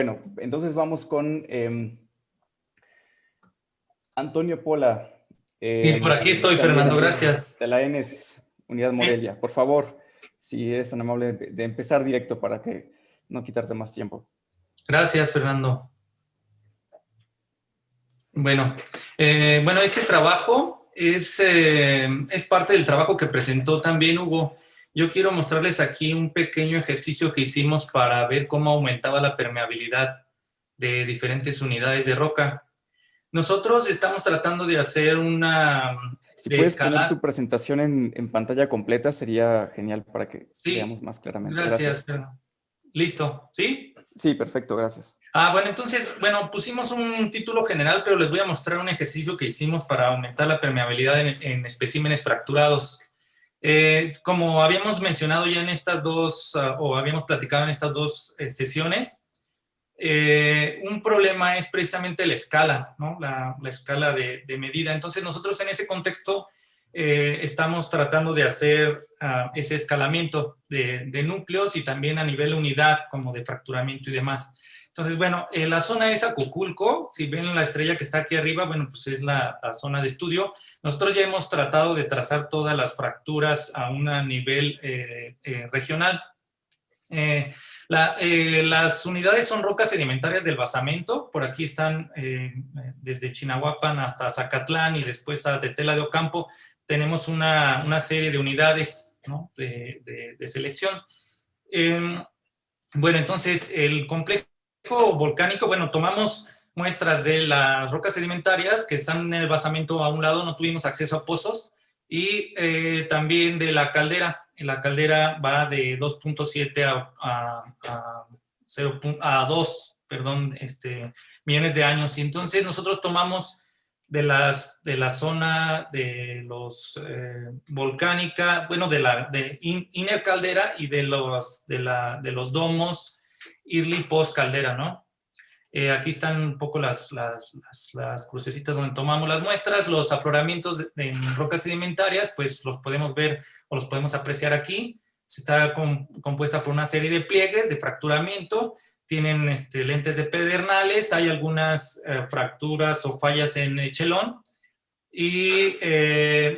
Bueno, entonces vamos con Antonio Pola, Sí, por aquí estoy, también Fernando, gracias. de la ENES Unidad Sí, Morelia. Por favor, si eres tan amable de empezar directo para que no quitarte más tiempo. gracias, Fernando. Bueno, este trabajo es parte del trabajo que presentó también Hugo. Yo quiero mostrarles aquí un pequeño ejercicio que hicimos para ver cómo aumentaba la permeabilidad de diferentes unidades de roca. Nosotros estamos tratando de hacer Si de puedes poner escalar. tu presentación en pantalla completa, sería genial para que veamos Sí, más claramente. gracias, Gracias. Fernando. Listo, ¿sí? Sí, perfecto, gracias. Bueno, entonces, pusimos un título general, pero les voy a mostrar un ejercicio que hicimos para aumentar la permeabilidad en especímenes fracturados. Como habíamos mencionado ya en estas dos, o habíamos platicado en estas dos sesiones, un problema es precisamente la escala, ¿no? La escala de medida. Entonces, nosotros en ese contexto estamos tratando de hacer ese escalamiento de núcleos y también a nivel unidad, como de fracturamiento y demás. Entonces, bueno, la zona es Acapulco. Si ven la estrella que está aquí arriba, bueno, pues es la zona de estudio. Nosotros ya hemos tratado de trazar todas las fracturas a un nivel regional. Las unidades son rocas sedimentarias del basamento. Por aquí están desde Chinahuapan hasta Zacatlán y después a Tetela de Ocampo. Tenemos una serie de unidades, ¿no? de selección. Bueno, entonces el complejo volcánico, bueno, tomamos muestras de las rocas sedimentarias que están en el basamento a un lado, no tuvimos acceso a pozos, y también de la caldera. La caldera va de 2.7 a 2, perdón, millones de años. Y entonces nosotros tomamos de la zona de los volcánica, bueno, de inner caldera y de los domos early post caldera, ¿no? Aquí están un poco las crucecitas donde tomamos las muestras. Los afloramientos en rocas sedimentarias, pues los podemos ver o los podemos apreciar aquí. Se está compuesta por una serie de pliegues de fracturamiento. Tienen lentes de pedernales. Hay algunas fracturas o fallas en chelón. Y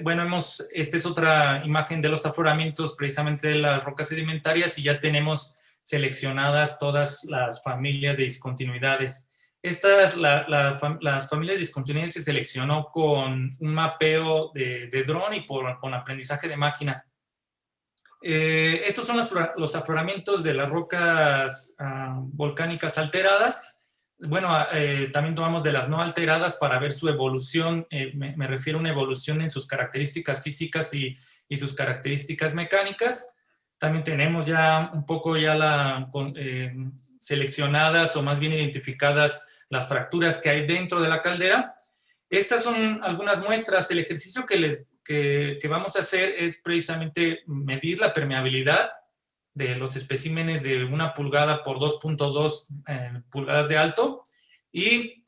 bueno, esta es otra imagen de los afloramientos precisamente de las rocas sedimentarias y ya tenemos seleccionadas todas las familias de discontinuidades. Las familias de discontinuidades se seleccionó con un mapeo de dron y con aprendizaje de máquina. Estos son los afloramientos de las rocas volcánicas alteradas. Bueno, también tomamos de las no alteradas para ver su evolución. Me refiero a una evolución en sus características físicas y sus características mecánicas. También tenemos ya un poco seleccionadas o más bien identificadas las fracturas que hay dentro de la caldera. Estas son algunas muestras. El ejercicio que vamos a hacer es precisamente medir la permeabilidad de los especímenes de 1 pulgada por 2.2 pulgadas de alto, y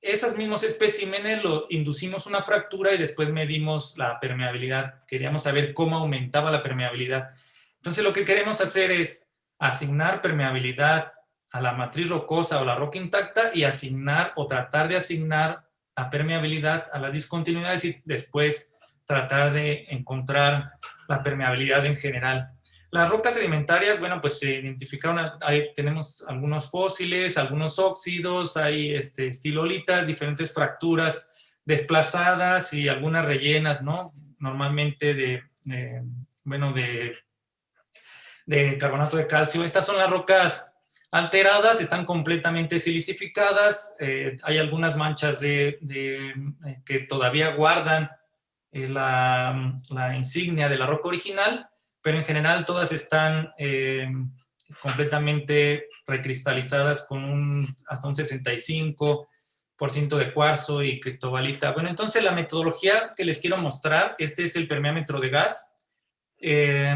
esos mismos especímenes lo inducimos una fractura y después medimos la permeabilidad. Queríamos saber cómo aumentaba la permeabilidad. Entonces lo que queremos hacer es asignar permeabilidad a la matriz rocosa o la roca intacta y asignar o tratar de asignar la permeabilidad a las discontinuidades y después tratar de encontrar la permeabilidad en general. Las rocas sedimentarias, bueno, pues se identificaron, ahí tenemos algunos fósiles, algunos óxidos, hay estilolitas, diferentes fracturas desplazadas y algunas rellenas, ¿no? Normalmente de carbonato de calcio. Estas son las rocas alteradas, están completamente silicificadas, hay algunas manchas que todavía guardan la insignia de la roca original, pero en general todas están completamente recristalizadas con hasta un 65% de cuarzo y cristobalita. Bueno, entonces la metodología que les quiero mostrar, este es el permeámetro de gas.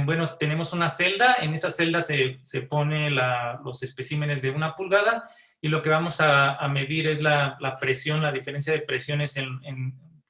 Bueno, tenemos una celda, en esa celda se pone los especímenes de 1 pulgada y lo que vamos a medir es la presión, la diferencia de presiones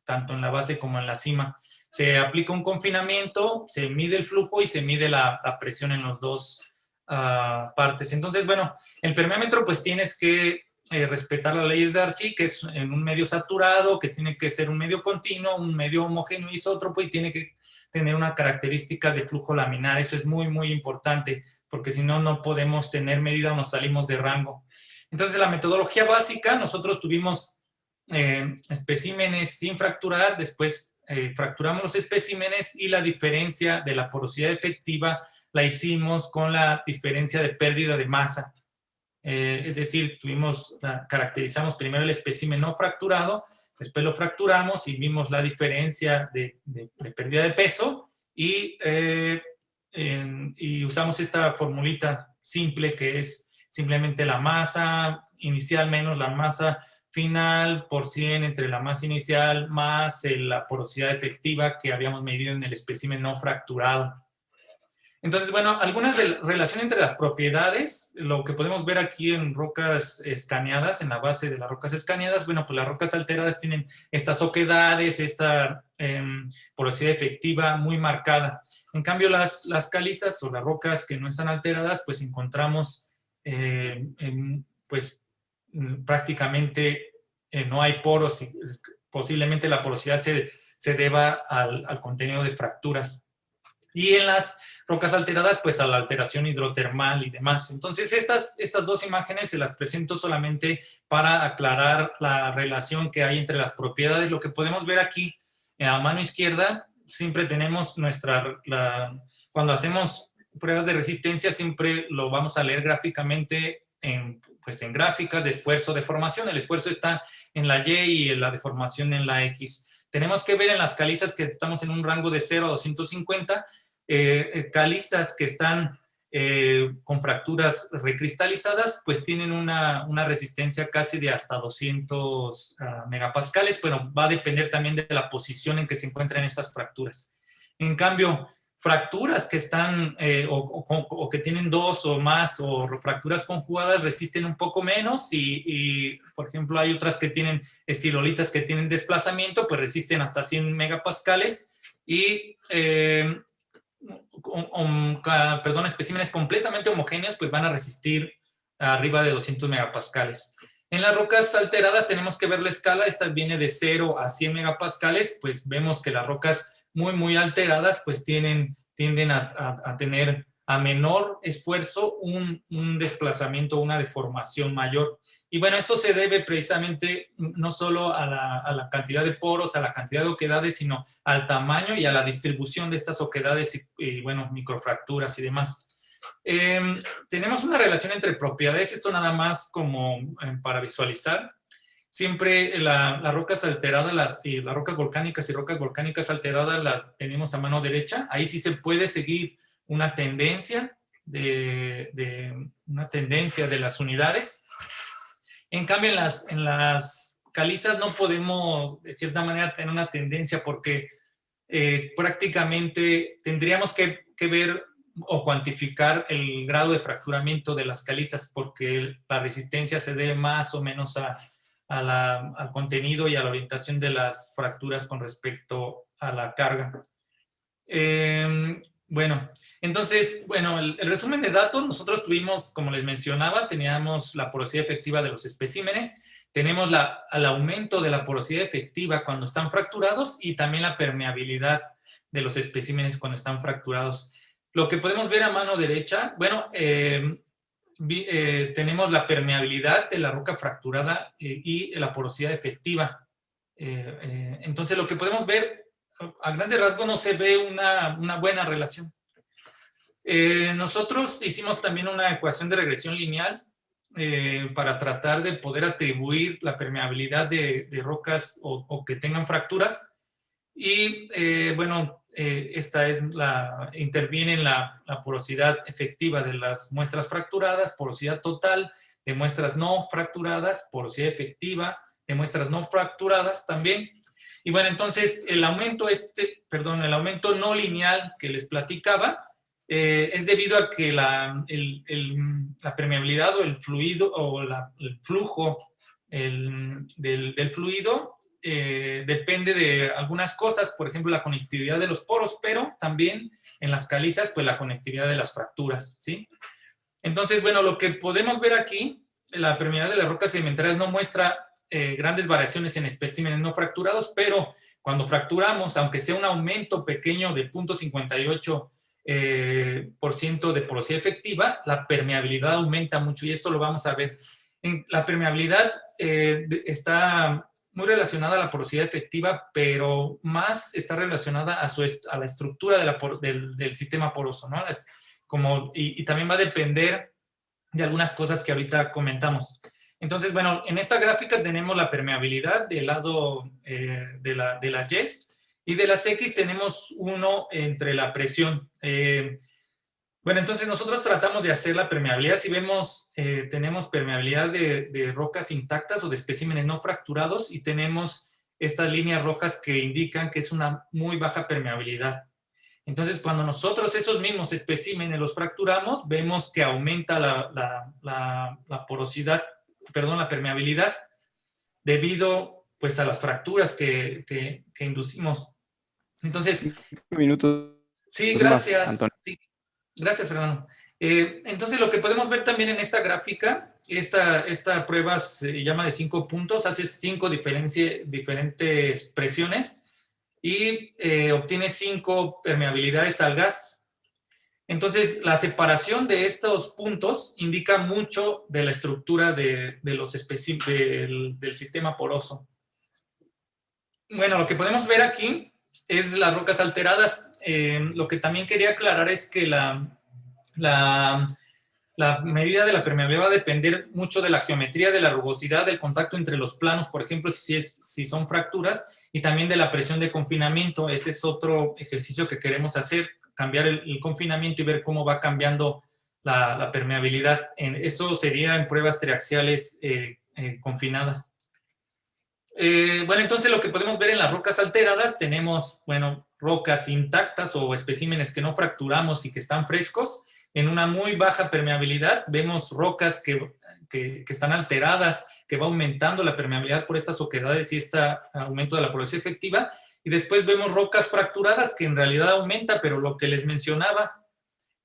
tanto en la base como en la cima. Se aplica un confinamiento, se mide el flujo y se mide la presión en los dos partes. Entonces, bueno, el permeámetro pues tienes que respetar las leyes de Darcy, que es en un medio saturado, que tiene que ser un medio continuo, un medio homogéneo isótropo y tiene que tener unas características de flujo laminar. Eso es muy, muy importante, porque si no, no podemos tener medida o nos salimos de rango. Entonces, la metodología básica, nosotros tuvimos especímenes sin fracturar, después fracturamos los especímenes y la diferencia de la porosidad efectiva la hicimos con la diferencia de pérdida de masa. Es decir, caracterizamos primero el espécimen no fracturado, después lo fracturamos y vimos la diferencia de pérdida de peso y usamos esta formulita simple que es simplemente la masa inicial menos la masa final por 100 entre la masa inicial más la porosidad efectiva que habíamos medido en el espécimen no fracturado. Entonces, bueno, algunas relaciones entre las propiedades, lo que podemos ver aquí en rocas escaneadas, en la base de las rocas escaneadas, bueno, pues las rocas alteradas tienen estas oquedades, esta porosidad efectiva muy marcada. En cambio, las calizas o las rocas que no están alteradas, pues encontramos, pues prácticamente no hay poros, y posiblemente la porosidad se deba al contenido de fracturas. Y en las rocas alteradas, pues a la alteración hidrotermal y demás. Entonces, estas dos imágenes se las presento solamente para aclarar la relación que hay entre las propiedades. Lo que podemos ver aquí, a mano izquierda, siempre tenemos cuando hacemos pruebas de resistencia, siempre lo vamos a leer gráficamente en gráficas de esfuerzo, deformación. El esfuerzo está en la Y y la deformación en la X. Tenemos que ver en las calizas que estamos en un rango de 0 a 250, calizas que están con fracturas recristalizadas, pues tienen una resistencia casi de hasta 200 megapascales. Bueno, va a depender también de la posición en que se encuentran esas fracturas. En cambio, fracturas que están o que tienen 2 o más o fracturas conjugadas resisten un poco menos y por ejemplo, hay otras que tienen estilolitas que tienen desplazamiento, pues resisten hasta 100 megapascales y especímenes completamente homogéneos, pues van a resistir arriba de 200 megapascales. En las rocas alteradas tenemos que ver la escala, esta viene de 0 a 100 megapascales, pues vemos que las rocas muy, muy alteradas, pues tienden a tener a menor esfuerzo un desplazamiento, una deformación mayor. Y bueno, esto se debe precisamente no solo a la cantidad de poros, a la cantidad de oquedades, sino al tamaño y a la distribución de estas oquedades y bueno, microfracturas y demás. Tenemos una relación entre propiedades, esto nada más como para visualizar. Siempre las rocas alteradas, las rocas volcánicas y rocas volcánicas alteradas las tenemos a mano derecha. Ahí sí se puede seguir una tendencia de las unidades. En cambio, en las calizas no podemos, de cierta manera, tener una tendencia porque prácticamente tendríamos que ver o cuantificar el grado de fracturamiento de las calizas porque la resistencia se debe más o menos al contenido y a la orientación de las fracturas con respecto a la carga. Bueno, entonces, el resumen de datos, nosotros tuvimos, como les mencionaba, teníamos la porosidad efectiva de los especímenes, tenemos el aumento de la porosidad efectiva cuando están fracturados y también la permeabilidad de los especímenes cuando están fracturados. Lo que podemos ver a mano derecha, tenemos la permeabilidad de la roca fracturada y la porosidad efectiva. Entonces, lo que podemos ver, a grandes rasgos no se ve una buena relación. Nosotros hicimos también una ecuación de regresión lineal para tratar de poder atribuir la permeabilidad de rocas o que tengan fracturas. Y esta interviene en la porosidad efectiva de las muestras fracturadas, porosidad total de muestras no fracturadas, porosidad efectiva de muestras no fracturadas también. Y bueno, entonces el aumento no lineal que les platicaba es debido a que la permeabilidad o el fluido o el flujo del fluido depende de algunas cosas, por ejemplo, la conectividad de los poros, pero también en las calizas, pues la conectividad de las fracturas, ¿sí? Entonces, bueno, lo que podemos ver aquí, la permeabilidad de las rocas sedimentarias no muestra grandes variaciones en especímenes no fracturados, pero cuando fracturamos, aunque sea un aumento pequeño de 0.58% por ciento de porosidad efectiva, la permeabilidad aumenta mucho y esto lo vamos a ver. La permeabilidad está muy relacionada a la porosidad efectiva, pero más está relacionada a la estructura del sistema poroso, ¿no? Y también va a depender de algunas cosas que ahorita comentamos. Entonces, bueno, en esta gráfica tenemos la permeabilidad del lado de las Y, y de las X tenemos uno entre la presión. Bueno, entonces nosotros tratamos de hacer la permeabilidad. Si vemos, tenemos permeabilidad de rocas intactas o de especímenes no fracturados y tenemos estas líneas rojas que indican que es una muy baja permeabilidad. Entonces, cuando nosotros esos mismos especímenes los fracturamos, vemos que aumenta la porosidad, perdón, la permeabilidad, debido pues a las fracturas que inducimos. Entonces, 5 minutos sí, más, gracias. Antonio. Sí, gracias, Fernando. Entonces, lo que podemos ver también en esta gráfica, esta prueba se llama de 5 puntos, hace 5 diferentes presiones y obtiene 5 permeabilidades al gas. Entonces, la separación de estos puntos indica mucho de la estructura del sistema poroso. Bueno, lo que podemos ver aquí es las rocas alteradas. Lo que también quería aclarar es que la medida de la permeabilidad va a depender mucho de la geometría, de la rugosidad, del contacto entre los planos, por ejemplo, si son fracturas, y también de la presión de confinamiento. Ese es otro ejercicio que queremos hacer, cambiar el confinamiento y ver cómo va cambiando la permeabilidad. Eso sería en pruebas triaxiales confinadas. Bueno, entonces lo que podemos ver en las rocas alteradas, tenemos, bueno, rocas intactas o especímenes que no fracturamos y que están frescos, en una muy baja permeabilidad. Vemos rocas que están alteradas, que va aumentando la permeabilidad por estas oquedades y este aumento de la porosidad efectiva. Y después vemos rocas fracturadas que en realidad aumenta, pero lo que les mencionaba,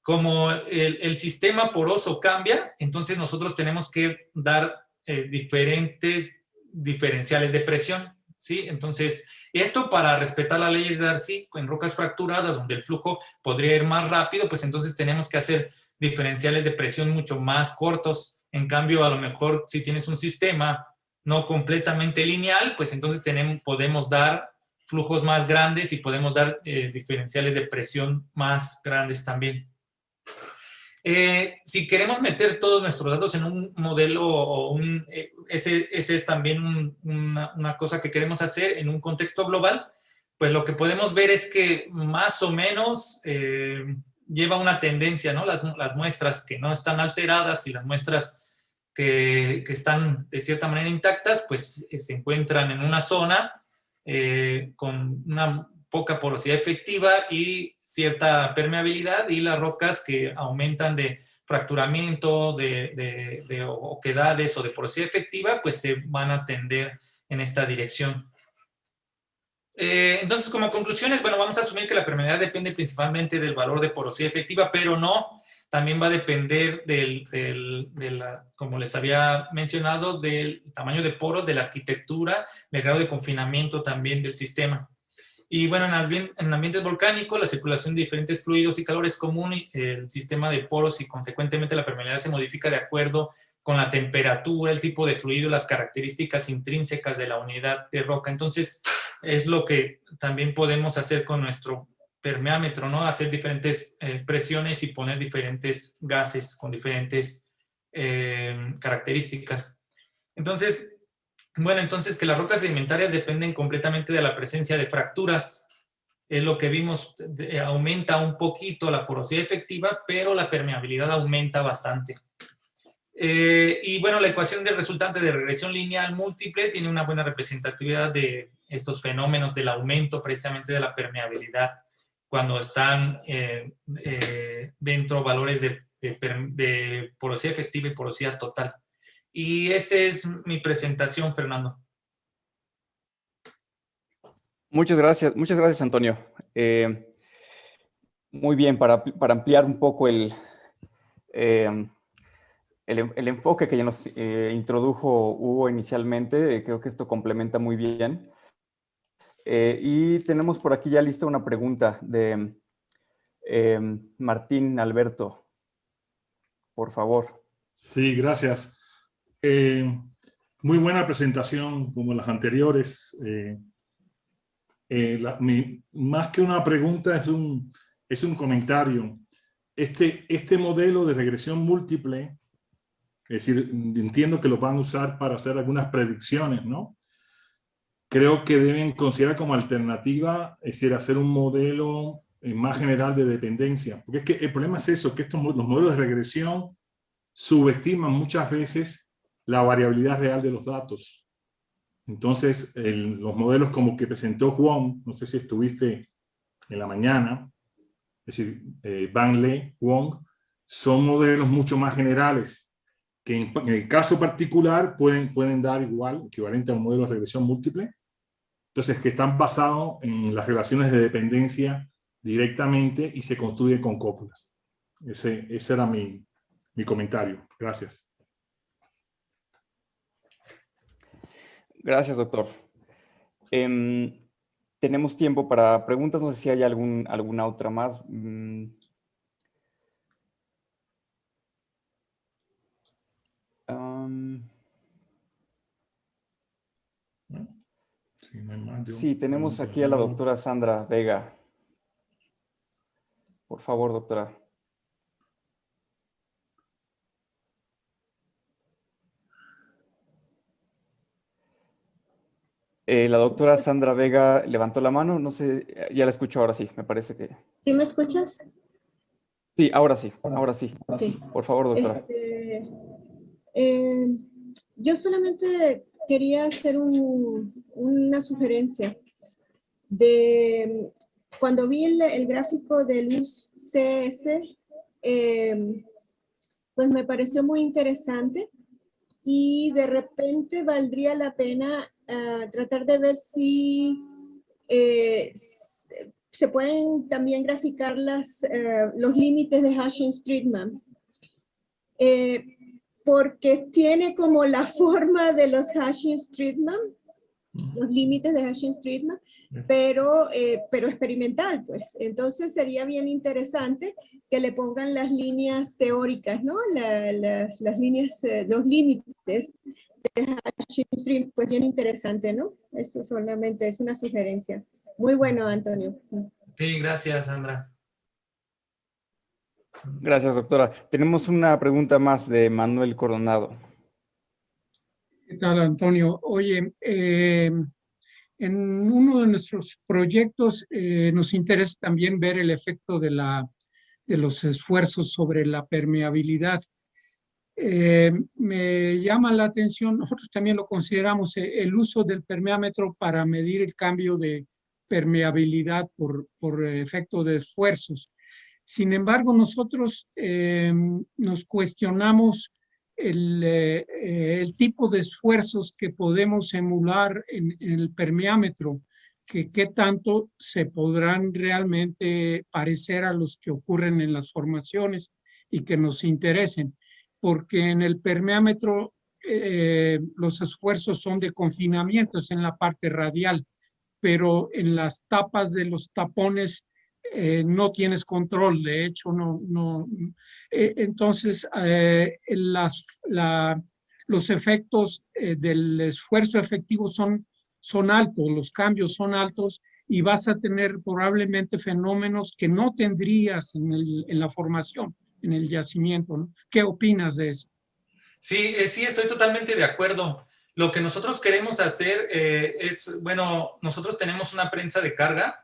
como el sistema poroso cambia, entonces nosotros tenemos que dar diferentes diferenciales de presión, ¿sí? Entonces, esto para respetar las leyes de Darcy, en rocas fracturadas, donde el flujo podría ir más rápido, pues entonces tenemos que hacer diferenciales de presión mucho más cortos. En cambio, a lo mejor si tienes un sistema no completamente lineal, pues entonces podemos dar flujos más grandes y podemos dar diferenciales de presión más grandes también. Si queremos meter todos nuestros datos en un modelo o ese es también una cosa que queremos hacer en un contexto global, pues lo que podemos ver es que más o menos lleva una tendencia, ¿no? Las muestras que no están alteradas y las muestras que están de cierta manera intactas, pues se encuentran en una zona con una poca porosidad efectiva y cierta permeabilidad, y las rocas que aumentan de fracturamiento, de oquedades o de porosidad efectiva, pues se van a tender en esta dirección. Entonces, como conclusiones, bueno, vamos a asumir que la permeabilidad depende principalmente del valor de porosidad efectiva, pero no, también va a depender como les había mencionado, del tamaño de poros, de la arquitectura, del grado de confinamiento también del sistema. Y bueno, en ambientes volcánicos, la circulación de diferentes fluidos y calor es común, y el sistema de poros y consecuentemente la permeabilidad se modifica de acuerdo con la temperatura, el tipo de fluido, las características intrínsecas de la unidad de roca. Entonces, es lo que también podemos hacer con nuestro permeámetro, ¿no? Hacer diferentes presiones y poner diferentes gases con diferentes características. Entonces, bueno, entonces que las rocas sedimentarias dependen completamente de la presencia de fracturas. Es lo que vimos, aumenta un poquito la porosidad efectiva, pero la permeabilidad aumenta bastante. Y bueno, la ecuación del resultante de regresión lineal múltiple tiene una buena representatividad de estos fenómenos del aumento precisamente de la permeabilidad cuando están dentro valores de porosidad efectiva y porosidad total. Y esa es mi presentación, Fernando. Muchas gracias, Antonio. Muy bien, para ampliar un poco eh, el enfoque que ya nos introdujo Hugo inicialmente. Creo que esto complementa muy bien. Y tenemos por aquí ya lista una pregunta de Martín Alberto. Por favor. Sí, gracias. Muy buena presentación como las anteriores. Más que una pregunta, es un comentario. Este modelo de regresión múltiple, es decir, entiendo que lo van a usar para hacer algunas predicciones, ¿no? Creo que deben considerar como alternativa, es decir, hacer un modelo más general de dependencia. Porque es que el problema es eso, que los modelos de regresión subestiman muchas veces la variabilidad real de los datos. Entonces, los modelos como que presentó Wong, no sé si estuviste en la mañana, es decir, Van Le, Wong, son modelos mucho más generales, que en el caso particular pueden dar igual, equivalente a un modelo de regresión múltiple. Entonces, que están basados en las relaciones de dependencia directamente y se construye con cópulas. Ese era mi comentario. Gracias. Gracias, doctor. Tenemos tiempo para preguntas. No sé si hay alguna otra más. Sí, tenemos aquí a la doctora Sandra Vega. Por favor, doctora. La doctora Sandra Vega levantó la mano. No sé, ya la escucho ahora sí, me parece que... ¿Sí me escuchas? Sí, ahora sí, ahora sí. Sí. Por favor, doctora. Yo solamente quería hacer una sugerencia. Cuando vi el gráfico de luz CS, pues me pareció muy interesante y de repente valdría la pena tratar de ver si se pueden también graficar los límites de Hashing-Streetman. Porque tiene como la forma de los Hashing-Streetman, los límites de Hashing-Streetman, pero experimental, pues. Entonces sería bien interesante que le pongan las líneas teóricas, ¿no? Las líneas, los límites de Hashing-Streetman, pues bien interesante, ¿no? Eso solamente es una sugerencia. Muy bueno, Antonio. Sí, gracias, Sandra. Gracias, doctora. Tenemos una pregunta más de Manuel Coronado. ¿Qué tal, Antonio? Oye, en uno de nuestros proyectos nos interesa también ver el efecto de los esfuerzos sobre la permeabilidad. Me llama la atención, nosotros también lo consideramos, el uso del permeámetro para medir el cambio de permeabilidad por efecto de esfuerzos. Sin embargo, nosotros nos cuestionamos el tipo de esfuerzos que podemos emular en el permeámetro, que qué tanto se podrán realmente parecer a los que ocurren en las formaciones y que nos interesen. Porque en el permeámetro los esfuerzos son de confinamiento, es en la parte radial, pero en las tapas de los tapones no tienes control, de hecho, entonces los efectos del esfuerzo efectivo son altos, los cambios son altos y vas a tener probablemente fenómenos que no tendrías en la formación, en el yacimiento, ¿no? ¿Qué opinas de eso? Sí, sí, estoy totalmente de acuerdo. Lo que nosotros queremos hacer es, bueno, nosotros tenemos una prensa de carga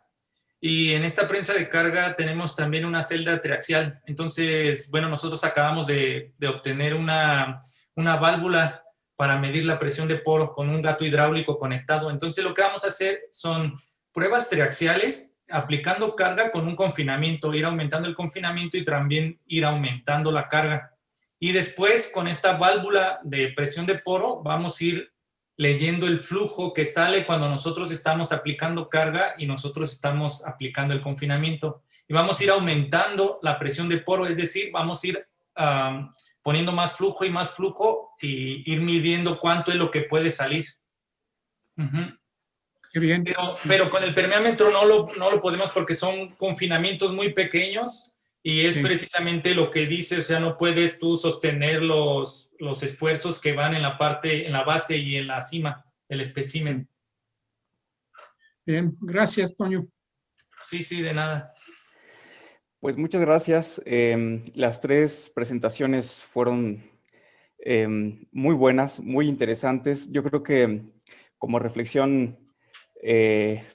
y en esta prensa de carga tenemos también una celda triaxial. Entonces, bueno, nosotros acabamos de obtener una válvula para medir la presión de poros con un gato hidráulico conectado. Entonces, lo que vamos a hacer son pruebas triaxiales aplicando carga con un confinamiento, ir aumentando el confinamiento y también ir aumentando la carga. Y después, con esta válvula de presión de poro, vamos a ir leyendo el flujo que sale cuando nosotros estamos aplicando carga y nosotros estamos aplicando el confinamiento. Y vamos a ir aumentando la presión de poro, es decir, vamos a ir poniendo más flujo y ir midiendo cuánto es lo que puede salir. Ujú. Qué bien. Pero con el permeámetro no lo podemos porque son confinamientos muy pequeños y es Sí. precisamente lo que dice, o sea, no puedes tú sostener los esfuerzos que van en la base y en la cima del espécimen. Bien, gracias, Toño. Sí, de nada. Pues muchas gracias. Las 3 presentaciones fueron muy buenas, muy interesantes. Yo creo que como reflexión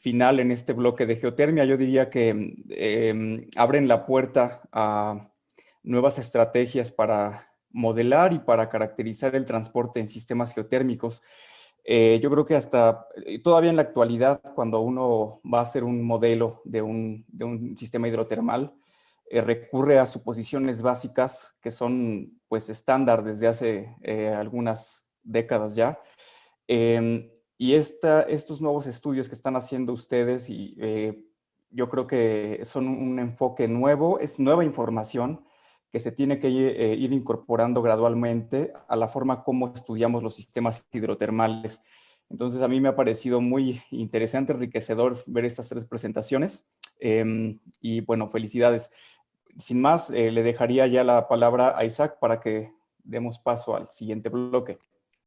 final en este bloque de geotermia, yo diría que abren la puerta a nuevas estrategias para modelar y para caracterizar el transporte en sistemas geotérmicos. Yo creo que hasta todavía en la actualidad, cuando uno va a hacer un modelo de un sistema hidrotermal, recurre a suposiciones básicas que son pues estándar desde hace algunas décadas ya. Y estos nuevos estudios que están haciendo ustedes, yo creo que son un enfoque nuevo, es nueva información que se tiene que ir incorporando gradualmente a la forma como estudiamos los sistemas hidrotermales. Entonces, a mí me ha parecido muy interesante, enriquecedor ver estas 3 presentaciones. Y bueno, felicidades. Sin más, le dejaría ya la palabra a Isaac para que demos paso al siguiente bloque.